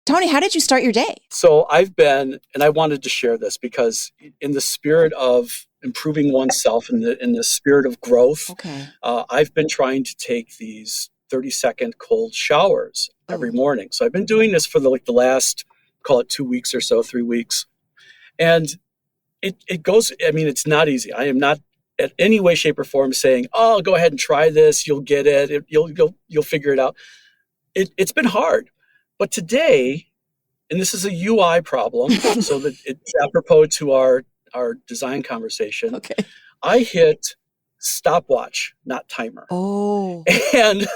Tony, how did you start your day? So and I wanted to share this because in the spirit of improving oneself, in the spirit of growth, Okay. I've been trying to take these 30-second cold showers every Oh, morning. So I've been doing this for the last, call it 2 weeks or so, 3 weeks. And it goes, I mean, it's not easy. I am not at any way, shape, or form saying, oh, go ahead and try this. You'll get it. You'll figure it out. It's been hard. But today, and this is a UI problem, so that it's apropos to our design conversation, okay. I hit stopwatch, not timer. Oh, And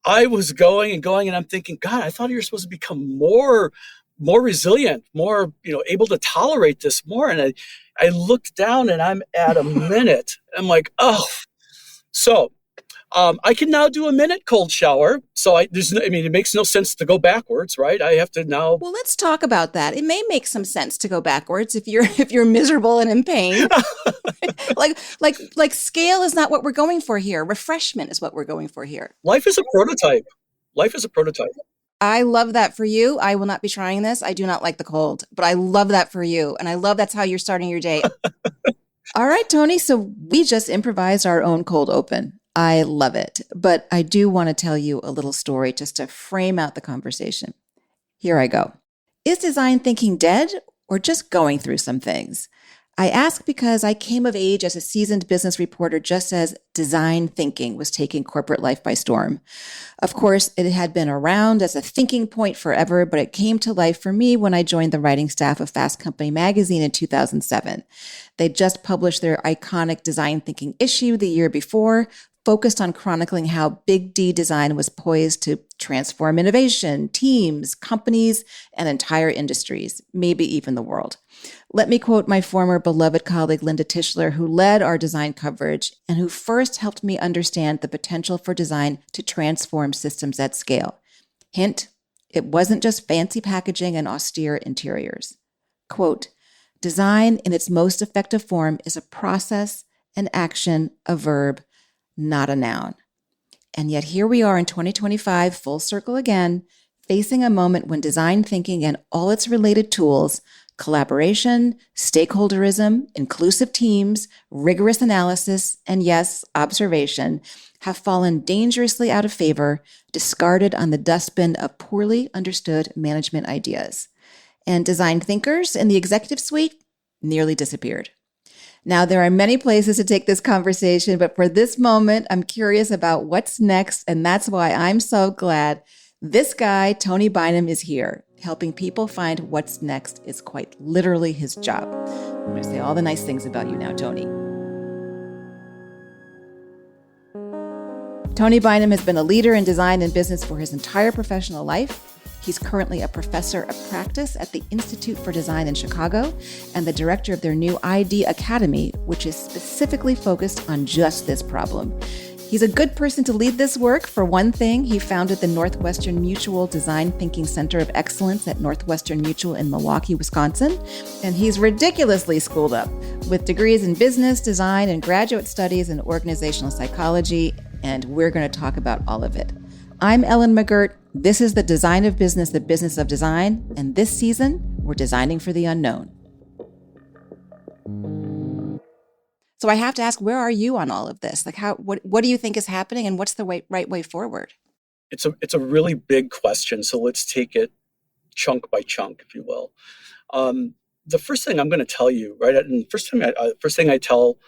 I was going and going, and I'm thinking, God, I thought you were supposed to become more resilient, more, able to tolerate this more. And I looked down and I'm at a minute. I'm like, oh, so I can now do a minute cold shower. So it makes no sense to go backwards, right? I have to now. well, let's talk about that. It may make some sense to go backwards if you're miserable and in pain. like scale is not what we're going for here. Refreshment is what we're going for here. Life is a prototype. Life is a prototype. I love that for you. I will not be trying this. I do not like the cold, but I love that for you. And I love that's how you're starting your day. All right, Tony. So we just improvised our own cold open. I love it. But I do want to tell you a little story just to frame out the conversation. Here I go. Is design thinking dead or just going through some things? I ask because I came of age as a seasoned business reporter just as design thinking was taking corporate life by storm. Of course, it had been around as a thinking point forever, but it came to life for me when I joined the writing staff of Fast Company magazine in 2007. They just published their iconic design thinking issue the year before, focused on chronicling how Big D design was poised to transform innovation, teams, companies, and entire industries, maybe even the world. Let me quote my former beloved colleague, Linda Tischler, who led our design coverage and who first helped me understand the potential for design to transform systems at scale. Hint, it wasn't just fancy packaging and austere interiors. Quote, design in its most effective form is a process, an action, a verb, not a noun. And yet here we are in 2025, full circle again, facing a moment when design thinking and all its related tools, collaboration, stakeholderism, inclusive teams, rigorous analysis, and yes, observation, have fallen dangerously out of favor, discarded on the dustbin of poorly understood management ideas. And design thinkers in the executive suite nearly disappeared. Now, there are many places to take this conversation, but for this moment, I'm curious about what's next, and that's why I'm so glad this guy, Tony Bynum, is here. Helping people find what's next is quite literally his job. I'm going to say all the nice things about you now, Tony. Tony Bynum has been a leader in design and business for his entire professional life. He's currently a professor of practice at the Institute for Design in Chicago and the director of their new ID Academy, which is specifically focused on just this problem. He's a good person to lead this work. For one thing, he founded the Northwestern Mutual Design Thinking Center of Excellence at Northwestern Mutual in Milwaukee, Wisconsin. And he's ridiculously schooled up with degrees in business, design, and graduate studies in organizational psychology. And we're going to talk about all of it. I'm Ellen McGirt. This is The Design of Business, the Business of Design. And this season, we're designing for the unknown. So I have to ask, where are you on all of this? Like, what do you think is happening, and what's the right way forward? It's a really big question, so let's take it chunk by chunk, if you will. The first thing I'm going to tell you, right, and first thing I tell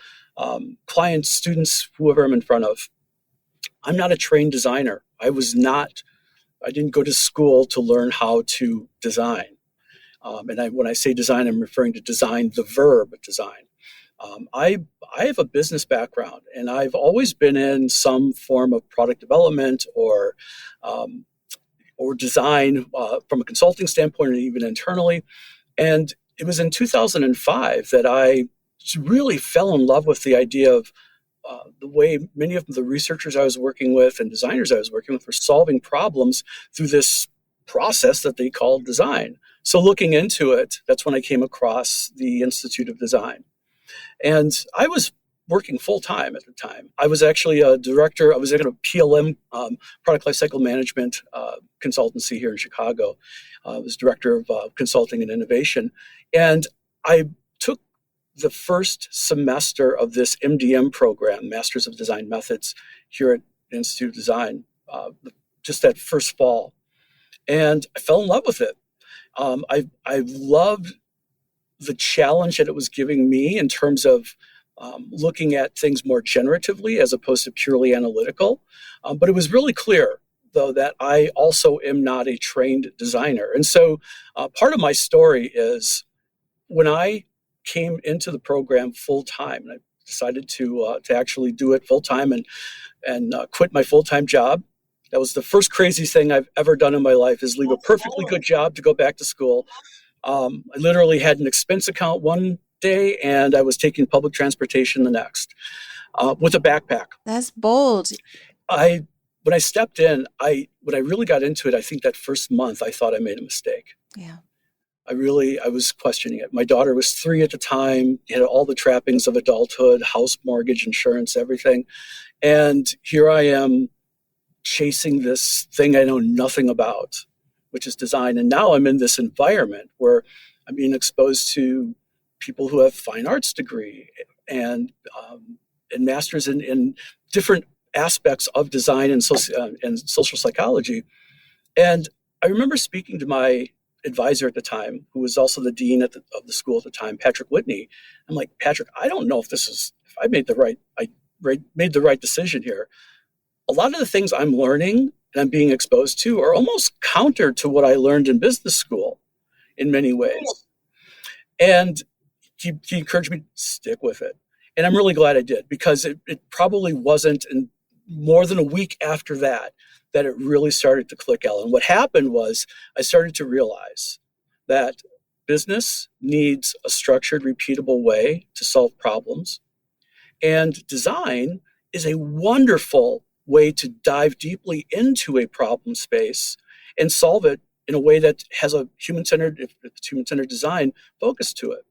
clients, students, whoever I'm in front of, I'm not a trained designer. I didn't go to school to learn how to design. When I say design, I'm referring to design, the verb design. I have a business background, and I've always been in some form of product development or design from a consulting standpoint, or even internally. And it was in 2005 that I really fell in love with the idea of the way many of the researchers I was working with and designers I was working with were solving problems through this process that they called design. So looking into it, that's when I came across the Institute of Design. And I was working full time at the time. I was actually a director. I was at a PLM, product lifecycle management consultancy here in Chicago. I was director of consulting and innovation, and I took the first semester of this MDM program, Masters of Design Methods, here at the Institute of Design, just that first fall, and I fell in love with it. I loved the challenge that it was giving me in terms of looking at things more generatively as opposed to purely analytical. But it was really clear, though, that I also am not a trained designer. And so part of my story is when I came into the program full time, and I decided to actually do it full time and quit my full time job. That was the first crazy thing I've ever done in my life, is leave a perfectly good job to go back to school. I literally had an expense account one day, and I was taking public transportation the next, with a backpack. That's bold. When I stepped in, when I really got into it, I think that first month I thought I made a mistake. Yeah. I was questioning it. My daughter was 3 at the time, had all the trappings of adulthood, house, mortgage, insurance, everything. And here I am chasing this thing I know nothing about, which is design. And now I'm in this environment where I'm being exposed to people who have fine arts degree and masters in different aspects of design and social psychology. And I remember speaking to my advisor at the time, who was also the dean of the school at the time, Patrick Whitney. I'm like, Patrick, I don't know if I made the right decision here. A lot of the things I'm learning and I'm being exposed to are almost counter to what I learned in business school in many ways. And he encouraged me to stick with it. And I'm really glad I did, because it probably wasn't in more than a week after that it really started to click, Ellen. What happened was I started to realize that business needs a structured, repeatable way to solve problems. And design is a wonderful way to dive deeply into a problem space and solve it in a way that has a human-centered design focus to it.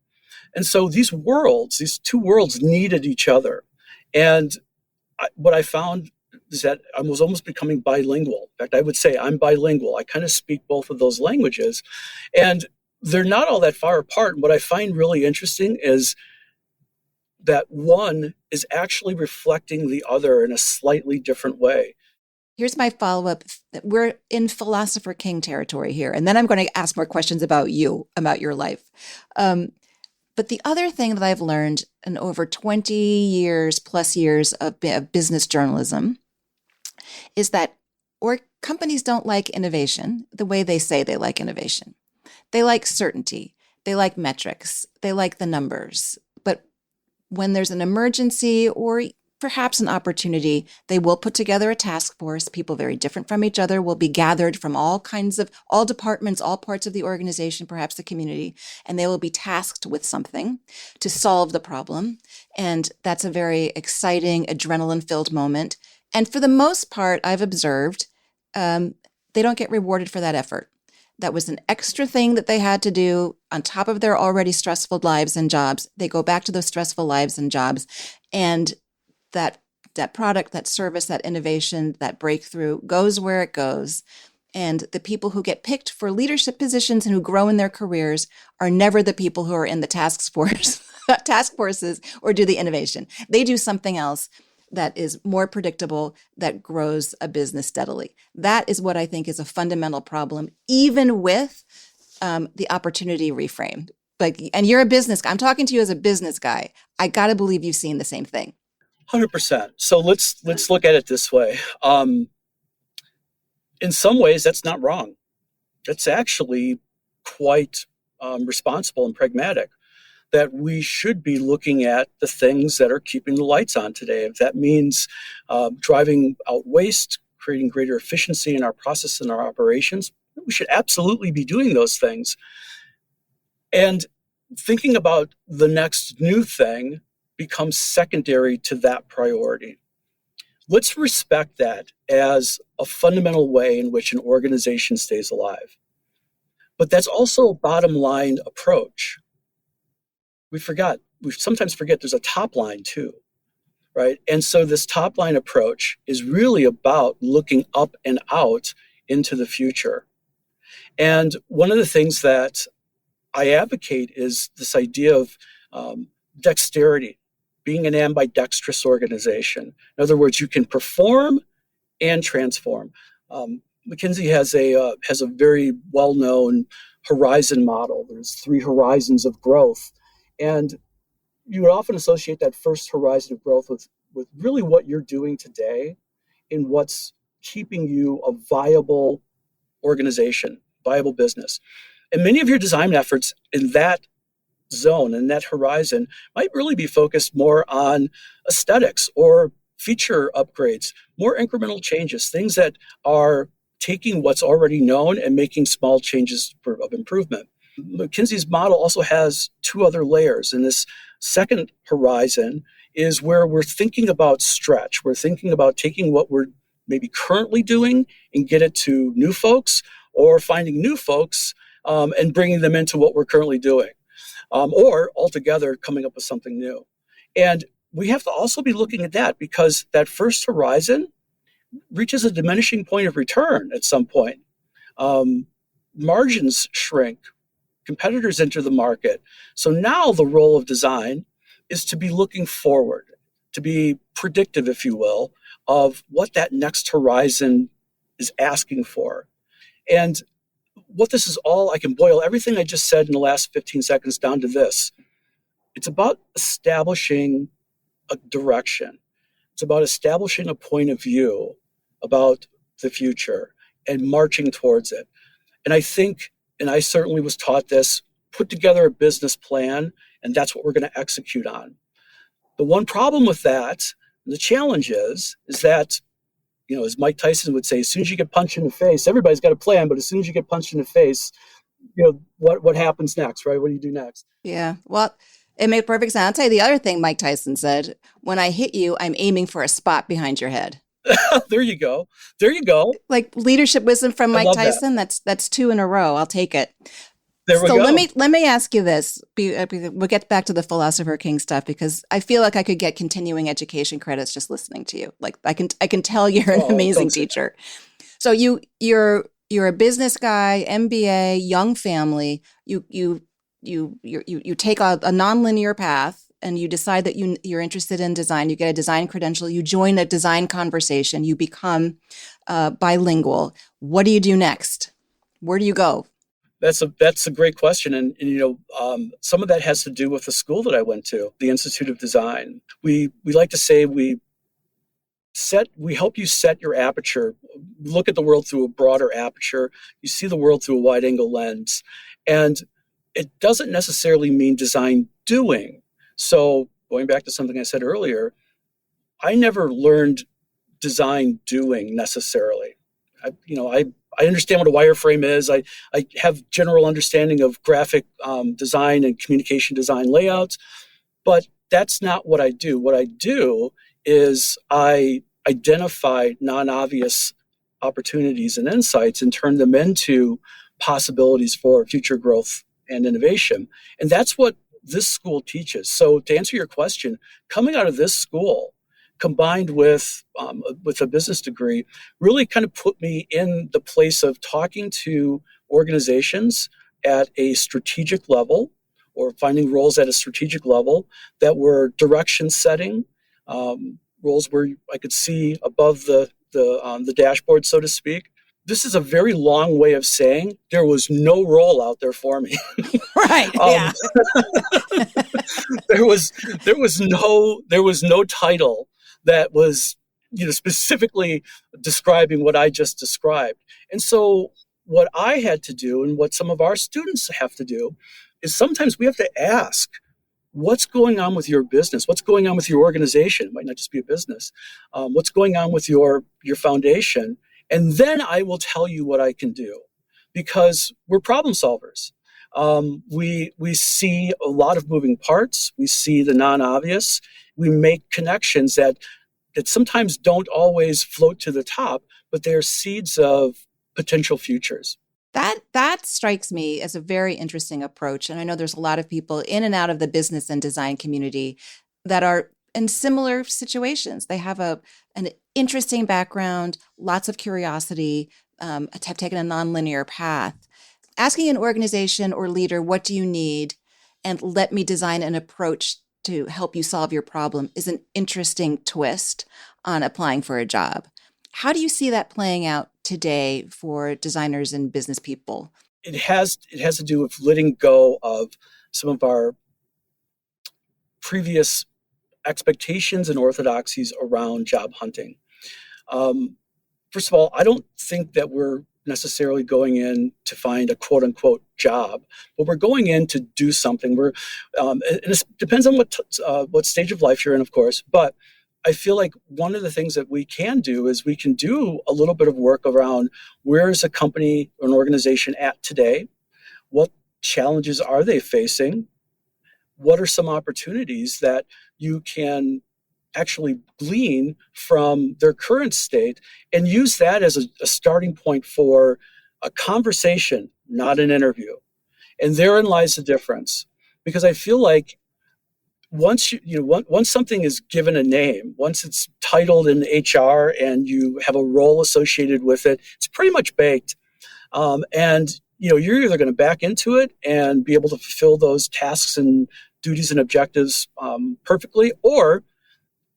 And so these two worlds needed each other. And what I found is that I was almost becoming bilingual. In fact, I would say I'm bilingual. I kind of speak both of those languages. And they're not all that far apart. And what I find really interesting is that one is actually reflecting the other in a slightly different way. Here's my follow-up. We're in Philosopher King territory here. And then I'm going to ask more questions about you, about your life. But the other thing that I've learned in over 20 years plus years of business journalism is that companies don't like innovation the way they say they like innovation. They like certainty. They like metrics. They like the numbers. But when there's an emergency or perhaps an opportunity, they will put together a task force. People very different from each other will be gathered from all departments, all parts of the organization, perhaps the community, and they will be tasked with something to solve the problem. And that's a very exciting, adrenaline-filled moment. And for the most part, I've observed, they don't get rewarded for that effort. That was an extra thing that they had to do on top of their already stressful lives and jobs. They go back to those stressful lives and jobs, and that product, that service, that innovation, that breakthrough goes where it goes. And the people who get picked for leadership positions and who grow in their careers are never the people who are in the task forces or do the innovation. They do something else that is more predictable, that grows a business steadily. That is what I think is a fundamental problem, even with the opportunity reframe. And you're a business guy. I'm talking to you as a business guy. I got to believe you've seen the same thing. 100%. So let's look at it this way. In some ways, that's not wrong. That's actually quite responsible and pragmatic. That we should be looking at the things that are keeping the lights on today. If that means driving out waste, creating greater efficiency in our process and our operations, we should absolutely be doing those things. And thinking about the next new thing becomes secondary to that priority. Let's respect that as a fundamental way in which an organization stays alive. But that's also a bottom line approach. We sometimes forget there's a top line too. right? And so this top line approach is really about looking up and out into the future. And one of the things that I advocate is this idea of dexterity, being an ambidextrous organization. In other words, you can perform and transform. McKinsey has a very well known horizon model. There's three horizons of growth, and you would often associate that first horizon of growth with really what you're doing today and what's keeping you a viable organization, viable business. And many of your design efforts in that zone and that horizon might really be focused more on aesthetics or feature upgrades, more incremental changes, things that are taking what's already known and making small changes of improvement. McKinsey's model also has two other layers. And this second horizon is where we're thinking about stretch. We're thinking about taking what we're maybe currently doing and get it to new folks, or finding new folks and bringing them into what we're currently doing, or altogether coming up with something new. And we have to also be looking at that, because that first horizon reaches a diminishing point of return at some point. Margins shrink, competitors enter the market. So now the role of design is to be looking forward, to be predictive, if you will, of what that next horizon is asking for. And what this is all, I can boil everything I just said in the last 15 seconds down to this. It's about establishing a direction. It's about establishing a point of view about the future and marching towards it. And I think, and I certainly was taught this, put together a business plan, and that's what we're going to execute on. The one problem with that, the challenge is that, as Mike Tyson would say, as soon as you get punched in the face, everybody's got a plan, but as soon as you get punched in the face, what happens next, right? What do you do next? Yeah. Well, it made perfect sense. I'll tell you the other thing Mike Tyson said: when I hit you, I'm aiming for a spot behind your head. There you go. There you go. Like leadership wisdom from I Mike love that. Tyson. That's two in a row. I'll take it. There we So go. let me ask you this. We'll get back to the Philosopher King stuff, because I feel like I could get continuing education credits just listening to you. Like I can tell you're an amazing teacher. So you're a business guy, MBA, young family. You take a nonlinear path, and you decide that you're interested in design. You get a design credential. You join a design conversation. You become bilingual. What do you do next? Where do you go? That's a great question, and some of that has to do with the school that I went to, the Institute of Design. We like to say we help you set your aperture, look at the world through a broader aperture. You see the world through a wide angle lens, and it doesn't necessarily mean design doing. So going back to something I said earlier, I never learned design doing necessarily. I understand what a wireframe is. I have general understanding of graphic design and communication design layouts, but that's not what I do. What I do is I identify non-obvious opportunities and insights and turn them into possibilities for future growth and innovation. And that's what this school teaches. So to answer your question, coming out of this school, combined with a business degree, really kind of put me in the place of talking to organizations at a strategic level, or finding roles at a strategic level that were direction setting, roles where I could see above the dashboard, so to speak. This is a very long way of saying there was no role out there for me. Right. Yeah. there was no title that was specifically describing what I just described. And so what I had to do, and what some of our students have to do, is sometimes we have to ask, what's going on with your business? What's going on with your organization? It might not just be a business. What's going on with your foundation? And then I will tell you what I can do, because we're problem solvers. We see a lot of moving parts. We see the non-obvious. We make connections that sometimes don't always float to the top, but they're seeds of potential futures. That strikes me as a very interesting approach. And I know there's a lot of people in and out of the business and design community that are in similar situations. They have an interesting background, lots of curiosity, have taken a nonlinear path. Asking an organization or leader, what do you need? And let me design an approach to help you solve your problem is an interesting twist on applying for a job. How do you see that playing out today for designers and business people? It has to do with letting go of some of our previous expectations and orthodoxies around job hunting. Um, First of all, I don't think that we're necessarily going in to find a quote unquote job, but we're going in to do something. And it depends on what stage of life you're in, of course. But I feel like one of the things that we can do is we can do a little bit of work around where is a company or an organization at today? What challenges are they facing? What are some opportunities that you can actually glean from their current state and use that as a starting point for a conversation, not an interview. And therein lies the difference. Because I feel like once something is given a name, once it's titled in HR and you have a role associated with it, it's pretty much baked. And you're either going to back into it and be able to fulfill those tasks and duties and objectives perfectly, or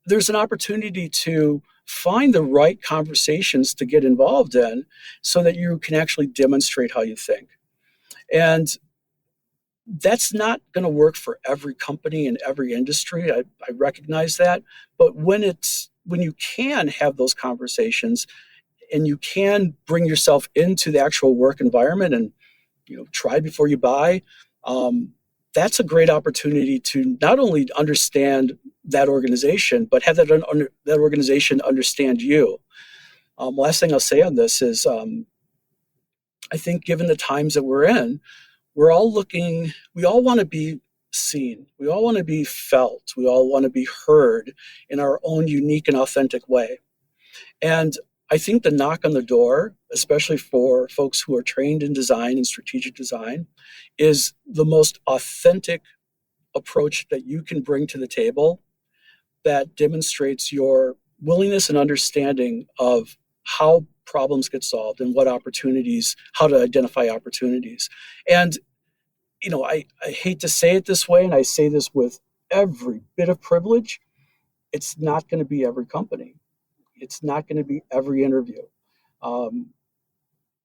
there's an opportunity to find the right conversations to get involved in so that you can actually demonstrate how you think. And that's not going to work for every company in every industry. I recognize that. But when you can have those conversations and you can bring yourself into the actual work environment and try before you buy, that's a great opportunity to not only understand that organization, but have that organization understand you. Last thing I'll say on this is I think given the times that we're in, we all want to be seen. We all want to be felt. We all want to be heard in our own unique and authentic way. And I think the knock on the door, especially for folks who are trained in design and strategic design, is the most authentic approach that you can bring to the table that demonstrates your willingness and understanding of how problems get solved and how to identify opportunities. And, I hate to say it this way, and I say this with every bit of privilege, it's not going to be every company. It's not going to be every interview. Um,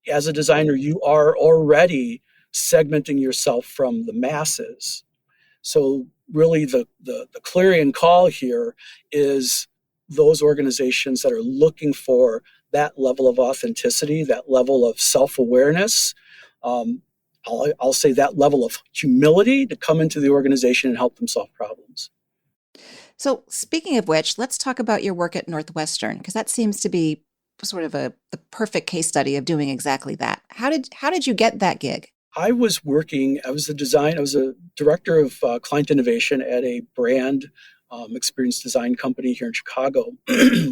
as a designer, you are already segmenting yourself from the masses. So really the clarion call here is those organizations that are looking for that level of authenticity, that level of self-awareness, I'll say that level of humility to come into the organization and help them solve problems. So, speaking of which, let's talk about your work at Northwestern, because that seems to be sort of the perfect case study of doing exactly that. How did you get that gig? I was a director of client innovation at a brand experience design company here in Chicago,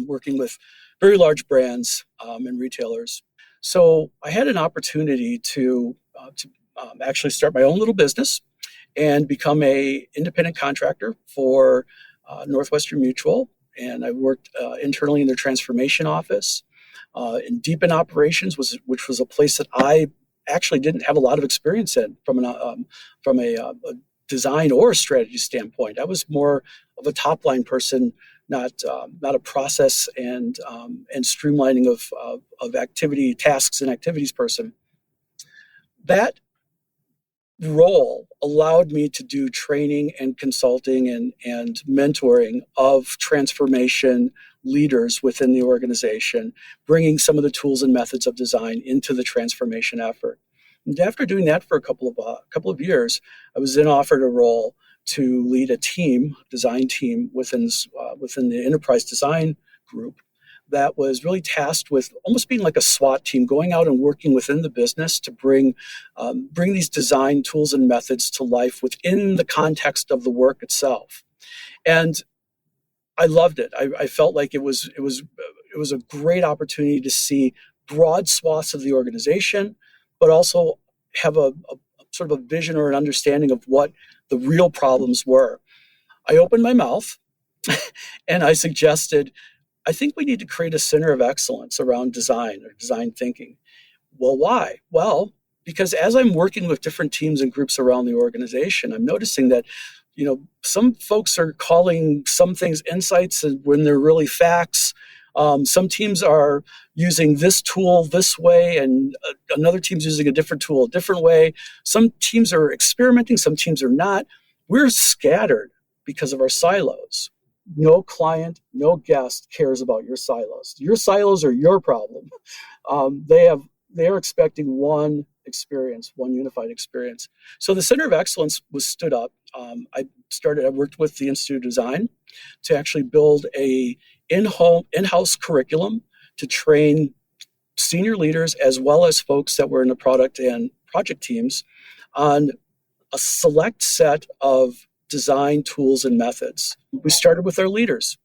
working with very large brands and retailers. So I had an opportunity to actually start my own little business and become a independent contractor for Northwestern Mutual. And I worked internally in their transformation office. In deep in operations, which was a place that I actually didn't have a lot of experience in from a design or a strategy standpoint. I was more of a top line person, not a process and streamlining of activity tasks and activities person. That role allowed me to do training and consulting and mentoring of transformation leaders within the organization, bringing some of the tools and methods of design into the transformation effort. And after doing that for a couple of years, I was then offered a role to lead a design team within the enterprise design group that was really tasked with almost being like a SWAT team, going out and working within the business to bring these design tools and methods to life within the context of the work itself. And I loved it. I felt like it was a great opportunity to see broad swaths of the organization, but also have a sort of a vision or an understanding of what the real problems were. I opened my mouth And I suggested, I think we need to create a center of excellence around design or design thinking. Well, why? Well, because as I'm working with different teams and groups around the organization, I'm noticing that, some folks are calling some things insights when they're really facts. Some teams are using this tool this way, and another team's using a different tool a different way. Some teams are experimenting, some teams are not. We're scattered because of our silos. No client, no guest cares about your silos. Your silos are your problem. They are expecting one experience, one unified experience. So the Center of Excellence was stood up. I worked with the Institute of Design to actually build a in-house curriculum to train senior leaders as well as folks that were in the product and project teams on a select set of design tools and methods. We started with our leaders.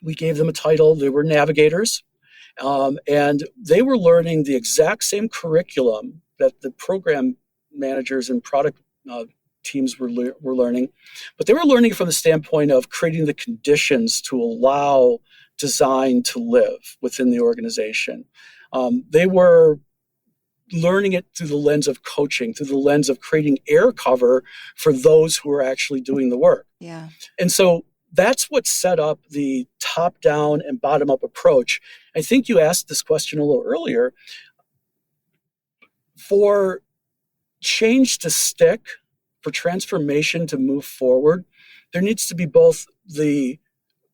We gave them a title. They were navigators. And they were learning the exact same curriculum that the program managers and product teams were learning, but they were learning from the standpoint of creating the conditions to allow design to live within the organization. They were learning it through the lens of coaching, through the lens of creating air cover for those who are actually doing the work. Yeah. And so that's what set up the top-down and bottom-up approach. I think you asked this question a little earlier. For change to stick, for transformation to move forward, there needs to be both the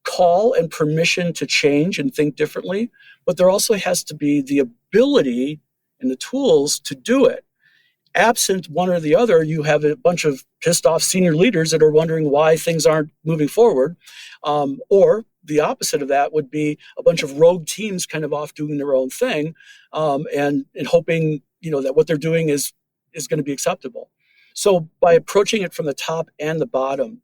call and permission to change and think differently, but there also has to be the ability and the tools to do it. Absent one or the other, you have a bunch of pissed off senior leaders that are wondering why things aren't moving forward. Or the opposite of that would be a bunch of rogue teams kind of off doing their own thing, and hoping that what they're doing is going to be acceptable. So by approaching it from the top and the bottom,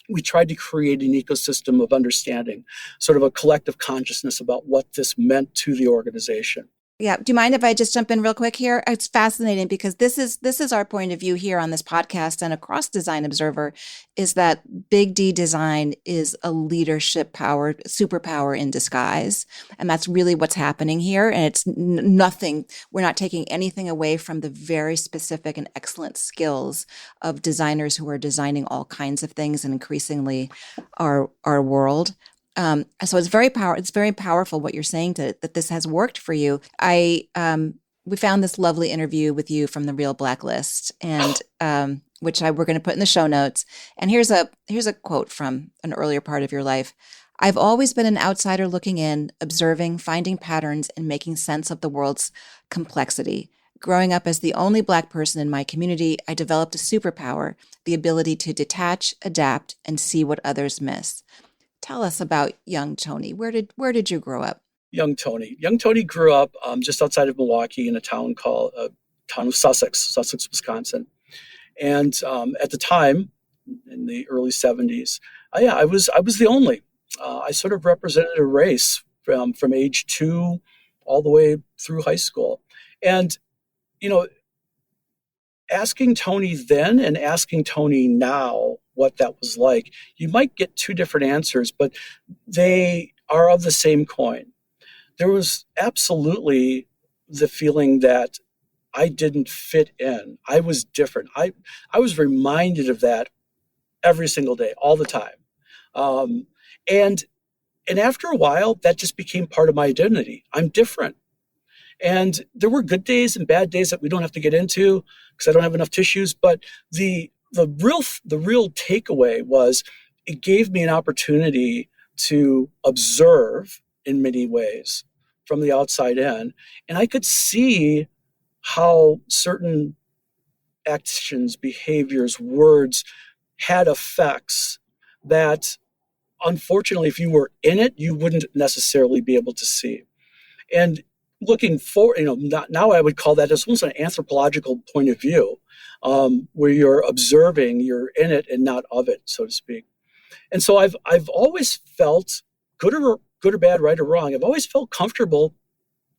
we tried to create an ecosystem of understanding, sort of a collective consciousness about what this meant to the organization. Yeah. Do you mind if I just jump in real quick here? It's fascinating because this is our point of view here on this podcast and across Design Observer, is that Big D design is a leadership power, superpower in disguise. And that's really what's happening here. And it's nothing, we're not taking anything away from the very specific and excellent skills of designers who are designing all kinds of things and increasingly our world. So it's very powerful what you're saying that this has worked for you. We found this lovely interview with you from the Real Blacklist, and which we're going to put in the show notes. And here's a quote from an earlier part of your life. I've always been an outsider looking in, observing, finding patterns, and making sense of the world's complexity. Growing up as the only Black person in my community, I developed a superpower, the ability to detach, adapt, and see what others miss. Tell us about young Tony. Where did you grow up? Young Tony grew up just outside of Milwaukee in a town of Sussex, Wisconsin. And at the time, in the early 70s, I was the only. I sort of represented a race from age 2 all the way through high school. And, asking Tony then and asking Tony now what that was like, you might get two different answers, but they are of the same coin. There was absolutely the feeling that I didn't fit in. I was different. I was reminded of that every single day, all the time. And after a while, that just became part of my identity. I'm different. And there were good days and bad days that we don't have to get into because I don't have enough tissues. But the real takeaway was it gave me an opportunity to observe in many ways from the outside in. And I could see how certain actions, behaviors, words had effects that, unfortunately, if you were in it, you wouldn't necessarily be able to see. And looking forward, now I would call that as almost an anthropological point of view, where you're observing, you're in it and not of it, so to speak. And so I've always felt, good or bad, right or wrong, I've always felt comfortable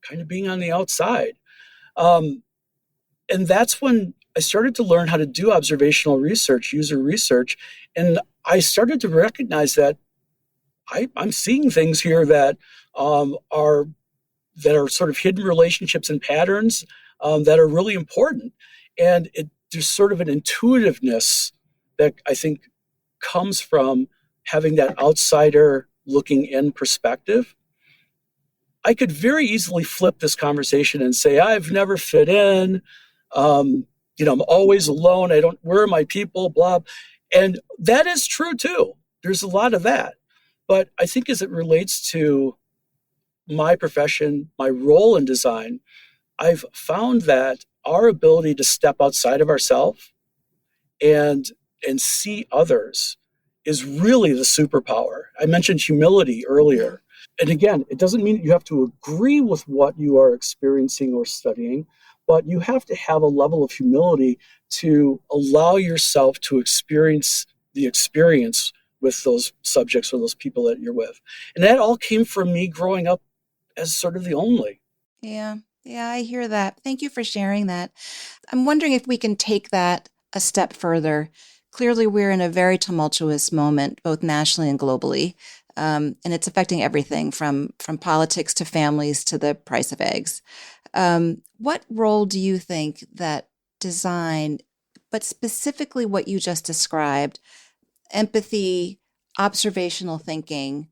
kind of being on the outside. And that's when I started to learn how to do observational research, user research, and I started to recognize that I'm seeing things here that are sort of hidden relationships and patterns that are really important. And there's sort of an intuitiveness that I think comes from having that outsider looking in perspective. I could very easily flip this conversation and say, I've never fit in. Um, I'm always alone. Where are my people? Blah. And that is true too. There's a lot of that. But I think as it relates to my profession, my role in design, I've found that our ability to step outside of ourselves and see others is really the superpower. I mentioned humility earlier. And again, it doesn't mean you have to agree with what you are experiencing or studying, but you have to have a level of humility to allow yourself to experience the experience with those subjects or those people that you're with. And that all came from me growing up as sort of the only. Yeah. Yeah, I hear that. Thank you for sharing that. I'm wondering if we can take that a step further. Clearly, we're in a very tumultuous moment, both nationally and globally. And it's affecting everything from politics to families to the price of eggs. What role do you think that design, but specifically what you just described, empathy, observational thinking,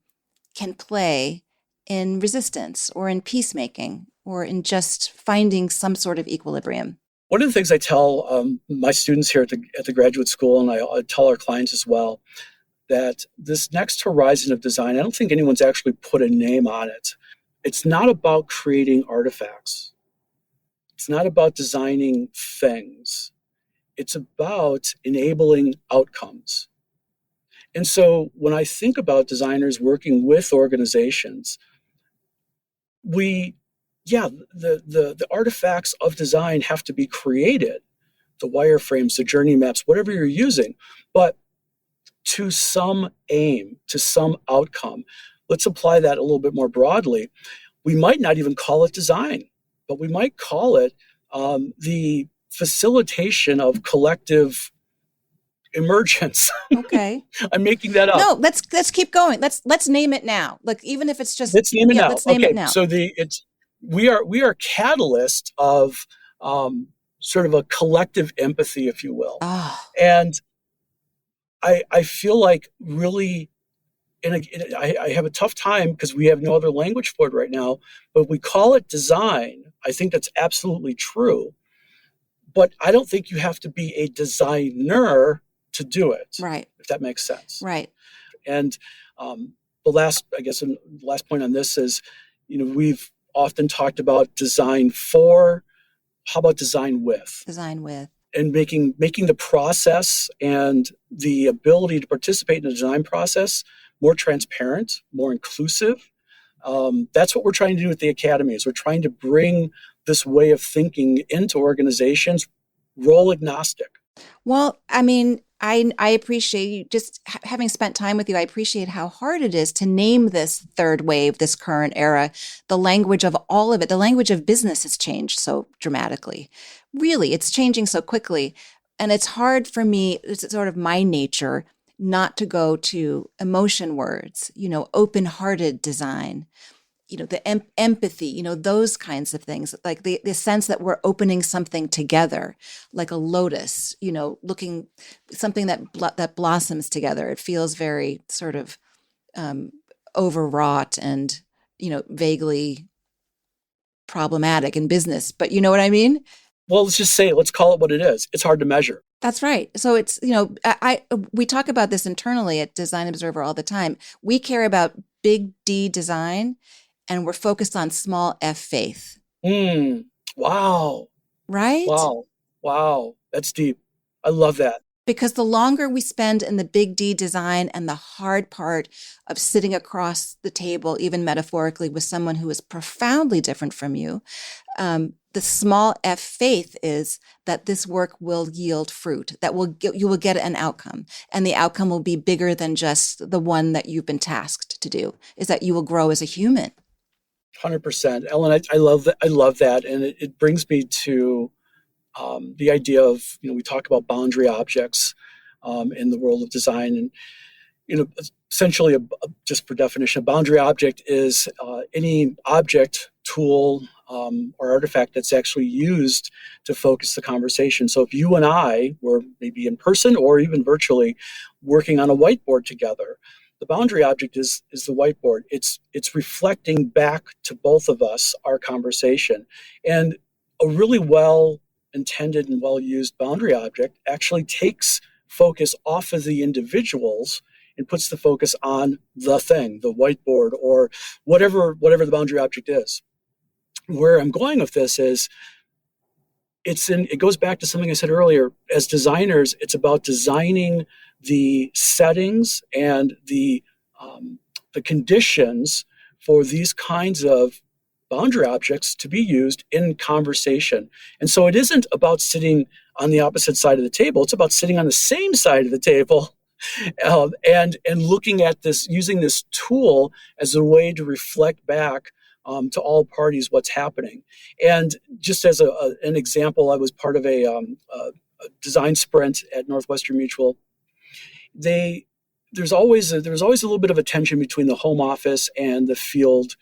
can play in resistance or in peacemaking or in just finding some sort of equilibrium? One of the things I tell my students here at the graduate school, and I tell our clients as well, that this next horizon of design, I don't think anyone's actually put a name on it. It's not about creating artifacts. It's not about designing things. It's about enabling outcomes. And so when I think about designers working with organizations, the artifacts of design have to be created, the wireframes, the journey maps, whatever you're using, but to some aim, to some outcome. Let's apply that a little bit more broadly. We might not even call it design, but we might call it the facilitation of collective emergence. Okay. I'm making that up. No, let's keep going. Let's name it now. Like even if it's just Let's name it yeah, now. let's name it Okay, now. so we are catalyst of sort of a collective empathy, if you will, Oh, and I feel like really, I have a tough time because we have no other language for it right now. But we call it design. I think that's absolutely true. But I don't think you have to be a designer to do it, right, if that makes sense. right. And the last point on this is, we've often talked about design for. How about design with? Design with. And making the process and the ability to participate in the design process more transparent, more inclusive. That's what we're trying to do at the Academy. Is we're trying to bring this way of thinking into organizations, role agnostic. Well, I mean, I appreciate you just having spent time with you. I appreciate how hard it is to name this third wave, this current era. The language of all of it, the language of business has changed so dramatically. Really, it's changing so quickly. And it's hard for me, it's sort of my nature, not to go to emotion words, open-hearted design, the empathy, those kinds of things, like the sense that we're opening something together, like a lotus, looking something that blossoms together. It feels very sort of overwrought and, vaguely problematic in business, but you know what I mean? Well, let's call it what it is. It's hard to measure. That's right. So it's, we talk about this internally at Design Observer all the time. We care about big D design and we're focused on small f faith. Wow. Right? Wow. That's deep. I love that. Because the longer we spend in the big D design and the hard part of sitting across the table, even metaphorically, with someone who is profoundly different from you, the small f faith is that this work will yield fruit, that you will get an outcome. And the outcome will be bigger than just the one that you've been tasked to do, is that you will grow as a human. 100%. Ellen, I love that. I love that. And it brings me to the idea of, we talk about boundary objects in the world of design. And, essentially, just for definition, a boundary object is any object, tool, or artifact that's actually used to focus the conversation. So if you and I were maybe in person or even virtually working on a whiteboard together, the boundary object is the whiteboard. It's reflecting back to both of us our conversation. And a really well intended and well used boundary object actually takes focus off of the individuals and puts the focus on the thing, the whiteboard, or whatever the boundary object is. Where I'm going with this is it goes back to something I said earlier. As designers, it's about designing the settings and the conditions for these kinds of boundary objects to be used in conversation. And so it isn't about sitting on the opposite side of the table. It's about sitting on the same side of the table and looking at this, using this tool as a way to reflect back to all parties what's happening. And just as an example, I was part of a design sprint at Northwestern Mutual. There's always a little bit of a tension between the home office and the field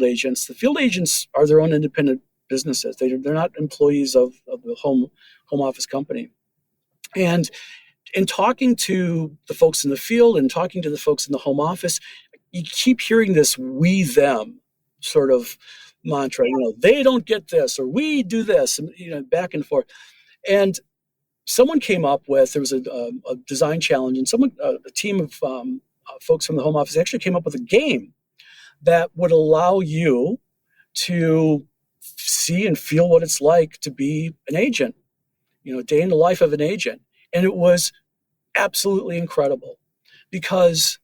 agents. The field agents are their own independent businesses. They're not employees of the home office company. And in talking to the folks in the field and talking to the folks in the home office, you keep hearing this "we them" sort of mantra. They don't get this, or we do this, and back and forth. And someone came up with, there was a design challenge, and a team of folks from the home office actually came up with a game that would allow you to see and feel what it's like to be an agent, a day in the life of an agent. And it was absolutely incredible, because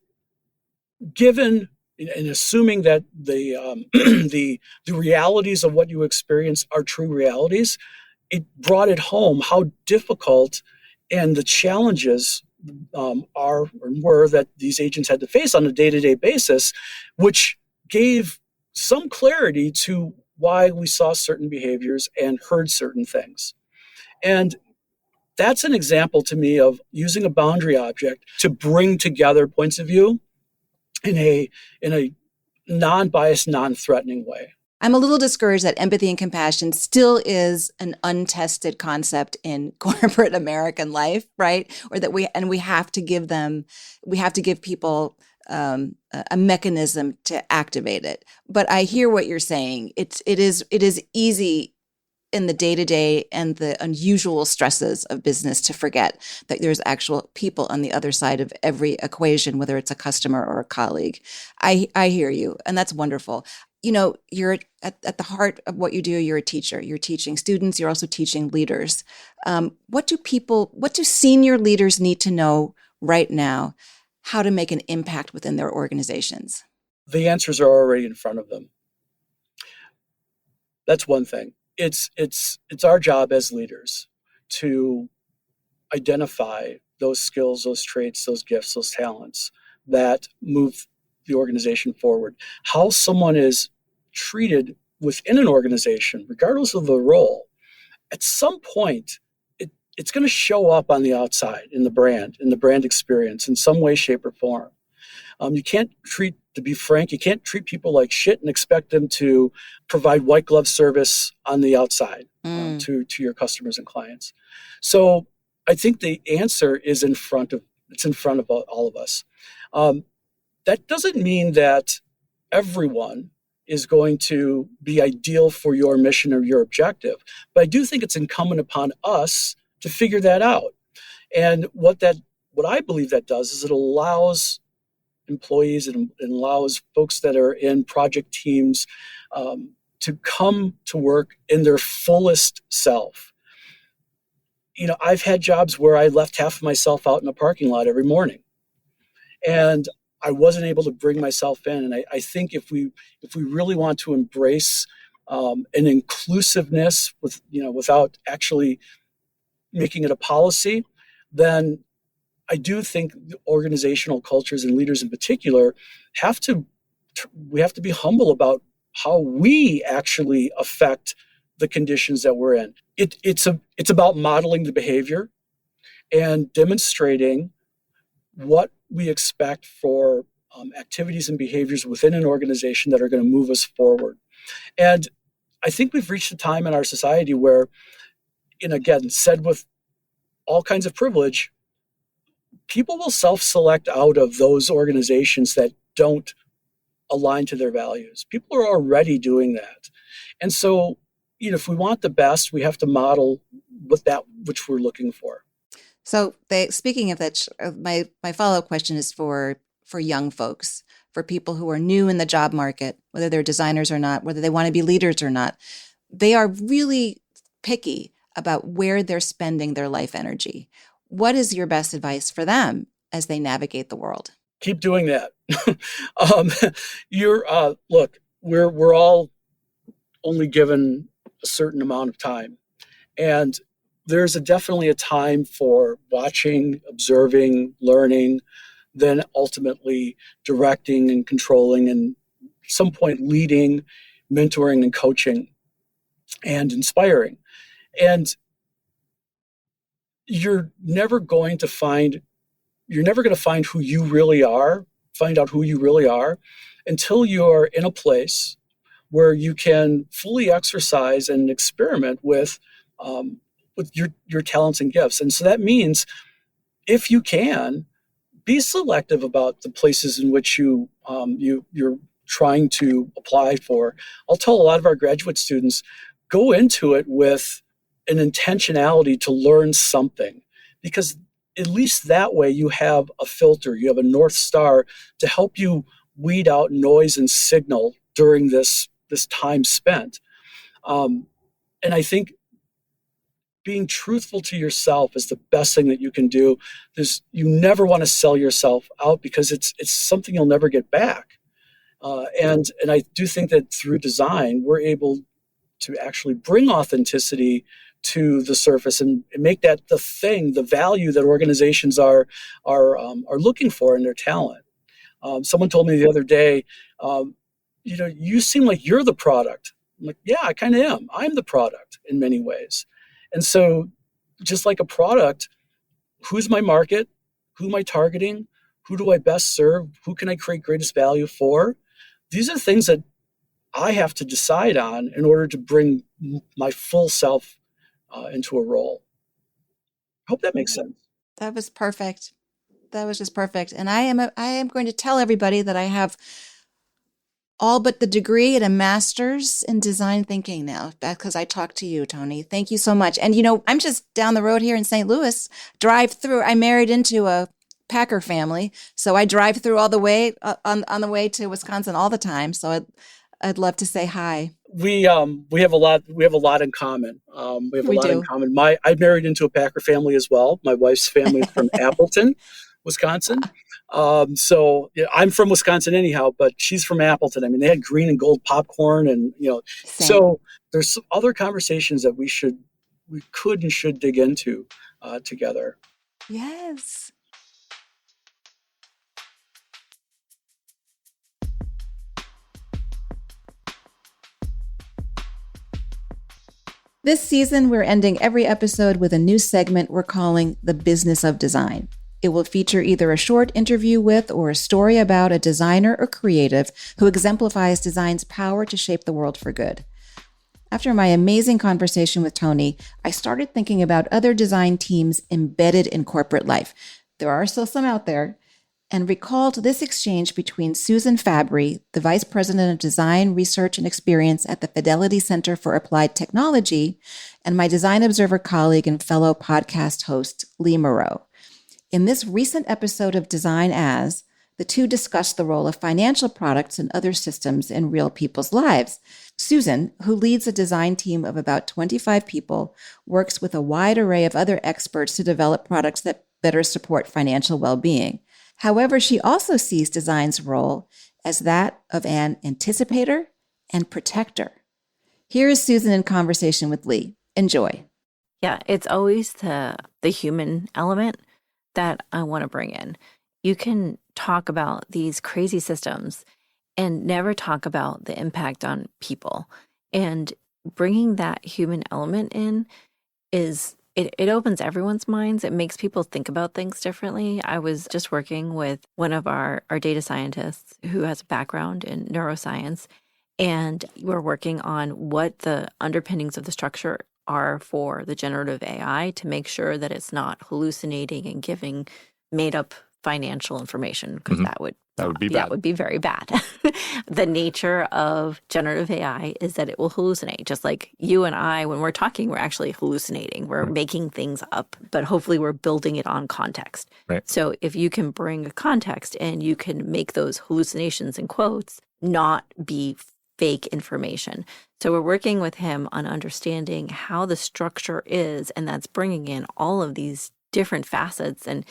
given and assuming that the the realities of what you experience are true realities, it brought it home how difficult and the challenges were that these agents had to face on a day-to-day basis, which gave some clarity to why we saw certain behaviors and heard certain things. And that's an example to me of using a boundary object to bring together points of view in a non-biased, non-threatening way. I'm a little discouraged that empathy and compassion still is an untested concept in corporate American life, right? Or that we have to give people a mechanism to activate it. But I hear what you're saying. It is easy in the day-to-day and the unusual stresses of business to forget that there's actual people on the other side of every equation, whether it's a customer or a colleague. I hear you, and that's wonderful. You're at the heart of what you do. You're a teacher. You're teaching students. You're also teaching leaders. What do senior leaders need to know right now how to make an impact within their organizations? The answers are already in front of them. That's one thing. It's our job as leaders to identify those skills, those traits, those gifts, those talents that move the organization forward. How someone is treated within an organization, regardless of the role, at some point, it's going to show up on the outside in the brand experience in some way, shape, or form. To be frank, you can't treat people like shit and expect them to provide white glove service on the outside to your customers and clients. So I think the answer is in front of all of us. That doesn't mean that everyone is going to be ideal for your mission or your objective, but I do think it's incumbent upon us to figure that out. And what I believe that does is it allows employees and allows folks that are in project teams to come to work in their fullest self. I've had jobs where I left half of myself out in a parking lot every morning, and I wasn't able to bring myself in. And I think if we really want to embrace an inclusiveness without actually making it a policy, then I do think organizational cultures and leaders in particular we have to be humble about how we actually affect the conditions that we're in. It's about modeling the behavior and demonstrating what we expect for activities and behaviors within an organization that are going to move us forward. And I think we've reached a time in our society where, and again, said with all kinds of privilege, people will self-select out of those organizations that don't align to their values. People are already doing that. And so, if we want the best, we have to model with that which we're looking for. So speaking of that, my follow-up question is for young folks, for people who are new in the job market, whether they're designers or not, whether they want to be leaders or not. They are really picky about where they're spending their life energy. What is your best advice for them as they navigate the world? Keep doing that. Look, we're all only given a certain amount of time, and there's definitely a time for watching, observing, learning, then ultimately directing and controlling, and at some point leading, mentoring and coaching and inspiring. And you're never going to find who you really are, find out who you really are, until you're in a place where you can fully exercise and experiment with your talents and gifts. And so that means, if you can, be selective about the places in which you're trying to apply for. I'll tell a lot of our graduate students, go into it with an intentionality to learn something, because at least that way you have a filter, you have a North Star to help you weed out noise and signal during this time spent. And I think being truthful to yourself is the best thing that you can do. You never want to sell yourself out, because it's something you'll never get back. And I do think that through design, we're able to actually bring authenticity to the surface and make that the value that organizations are looking for in their talent. Someone told me the other day, you seem like you're the product. I'm like, yeah, I kind of am. I'm the product in many ways. And so, just like a product, who's my market? Who am I targeting? Who do I best serve? Who can I create greatest value for? These are things that I have to decide on in order to bring my full self into a role. I hope that makes sense. That was perfect. That was just perfect. And I am going to tell everybody that I have all but the degree and a master's in design thinking now, because I talked to you, Tony. Thank you so much. And I'm just down the road here in St. Louis, drive through. I married into a Packer family, so I drive through all the way on the way to Wisconsin all the time. So I'd love to say hi. We have a lot in common. We have a lot in common. I married into a Packer family as well. My wife's family is from Appleton, Wisconsin. So I'm from Wisconsin anyhow, but she's from Appleton. I mean, they had green and gold popcorn, and Same. So there's some other conversations that we could and should dig into together. Yes. This season, we're ending every episode with a new segment we're calling The Business of Design. It will feature either a short interview with or a story about a designer or creative who exemplifies design's power to shape the world for good. After my amazing conversation with Tony, I started thinking about other design teams embedded in corporate life. There are still some out there, and recalled this exchange between Susan Fabry, the Vice President of Design, Research, and Experience at the Fidelity Center for Applied Technology, and my Design Observer colleague and fellow podcast host, Lee Moreau. In this recent episode of Design As, the two discussed the role of financial products and other systems in real people's lives. Susan, who leads a design team of about 25 people, works with a wide array of other experts to develop products that better support financial well-being. However, she also sees design's role as that of an anticipator and protector. Here is Susan in conversation with Lee. Enjoy. Yeah, it's always the human element that I want to bring in. You can talk about these crazy systems and never talk about the impact on people. And bringing that human element in is It opens everyone's minds. It makes people think about things differently. I was just working with one of our data scientists who has a background in neuroscience, and we're working on what the underpinnings of the structure are for the generative AI to make sure that it's not hallucinating and giving made up financial information, because that would be bad. That would be very bad. The nature of generative AI is that it will hallucinate. Just like you and I, when we're talking, we're actually hallucinating. We're making things up, but hopefully we're building it on context. Right. So if you can bring a context and you can make those hallucinations in quotes not be fake information. So we're working with him on understanding how the structure is, and that's bringing in all of these different facets. And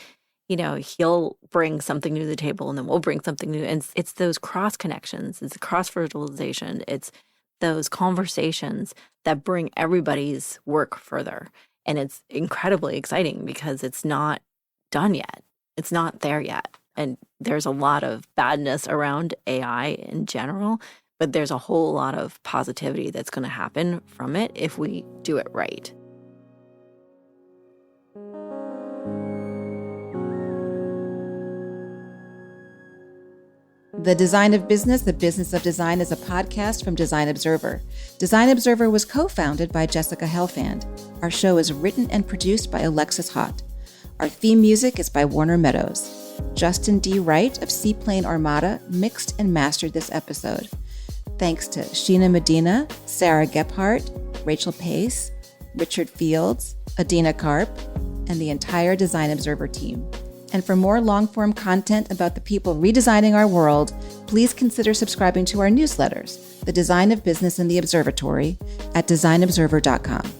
he'll bring something new to the table, and then we'll bring something new. And it's those cross connections, it's cross fertilization, it's those conversations that bring everybody's work further. And it's incredibly exciting because it's not done yet. It's not there yet. And there's a lot of badness around AI in general, but there's a whole lot of positivity that's going to happen from it if we do it right. The Design of Business, The Business of Design is a podcast from Design Observer. Design Observer was co-founded by Jessica Helfand. Our show is written and produced by Alexis Hott. Our theme music is by Warner Meadows. Justin D. Wright of Seaplane Armada mixed and mastered this episode. Thanks to Sheena Medina, Sarah Gephardt, Rachel Pace, Richard Fields, Adina Karp, and the entire Design Observer team. And for more long-form content about the people redesigning our world, please consider subscribing to our newsletters, The Design of Business and the Observatory, at designobserver.com.